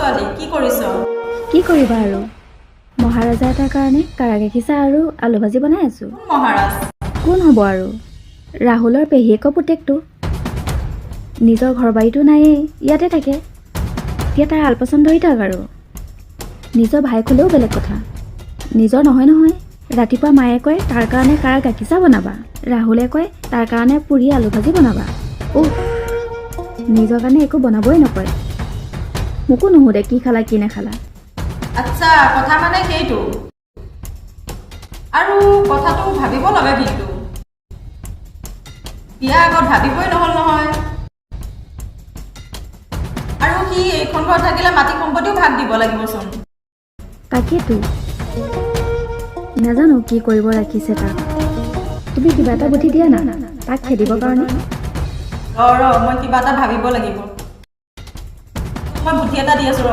ছোৱালী কি কৰিছ? কি কৰিবা আৰু মহাৰাজা এটাৰ কাৰণে কাৰা গাখীৰ চাহ আৰু আলু ভাজি বনাই আছো। মহাৰাজ কোন হ'ব আৰু ৰাহুলৰ পেহীয়েকৰ পুতেকটো। নিজৰ ঘৰ বাৰীটো নায়েই, ইয়াতে থাকে। এতিয়া তাৰ আলপচন ধৰি থাক আৰু। নিজৰ ভাইক হ'লেও বেলেগ কথা, নিজৰ নহয় নহয়। ৰাতিপুৱা মায়ে কয় তাৰ কাৰণে কাৰা গাখীৰ চাহ বনাবা, ৰাহুলে কয় তাৰ কাৰণে পুৰি আলু ভাজি বনাবা। নিজৰ কাৰণে একো বনাবই নকয়। মোকো নুসুধে কি খালা কি নাখালা। আচ্ছা, কথা মানে সেইটো। আৰু কথাটো ভাবিব লাগে, কিন্তু বিয়াৰ আগত ভাবিবই নহ'ল নহয়। আৰু সি এইখন ঘৰত থাকিলে মাটি সম্পত্তিও ভাগ দিব লাগিবচোন। তাকেতো নাজানো কি কৰিব ৰাখিছে তাক। তুমি কিবা এটা বুদ্ধি দিয়া না তাক খেদিবৰ কাৰণে। ৰ মই কিবা এটা ভাবিব লাগিব। মই বুদ্ধি এটা দি আছো ৰ।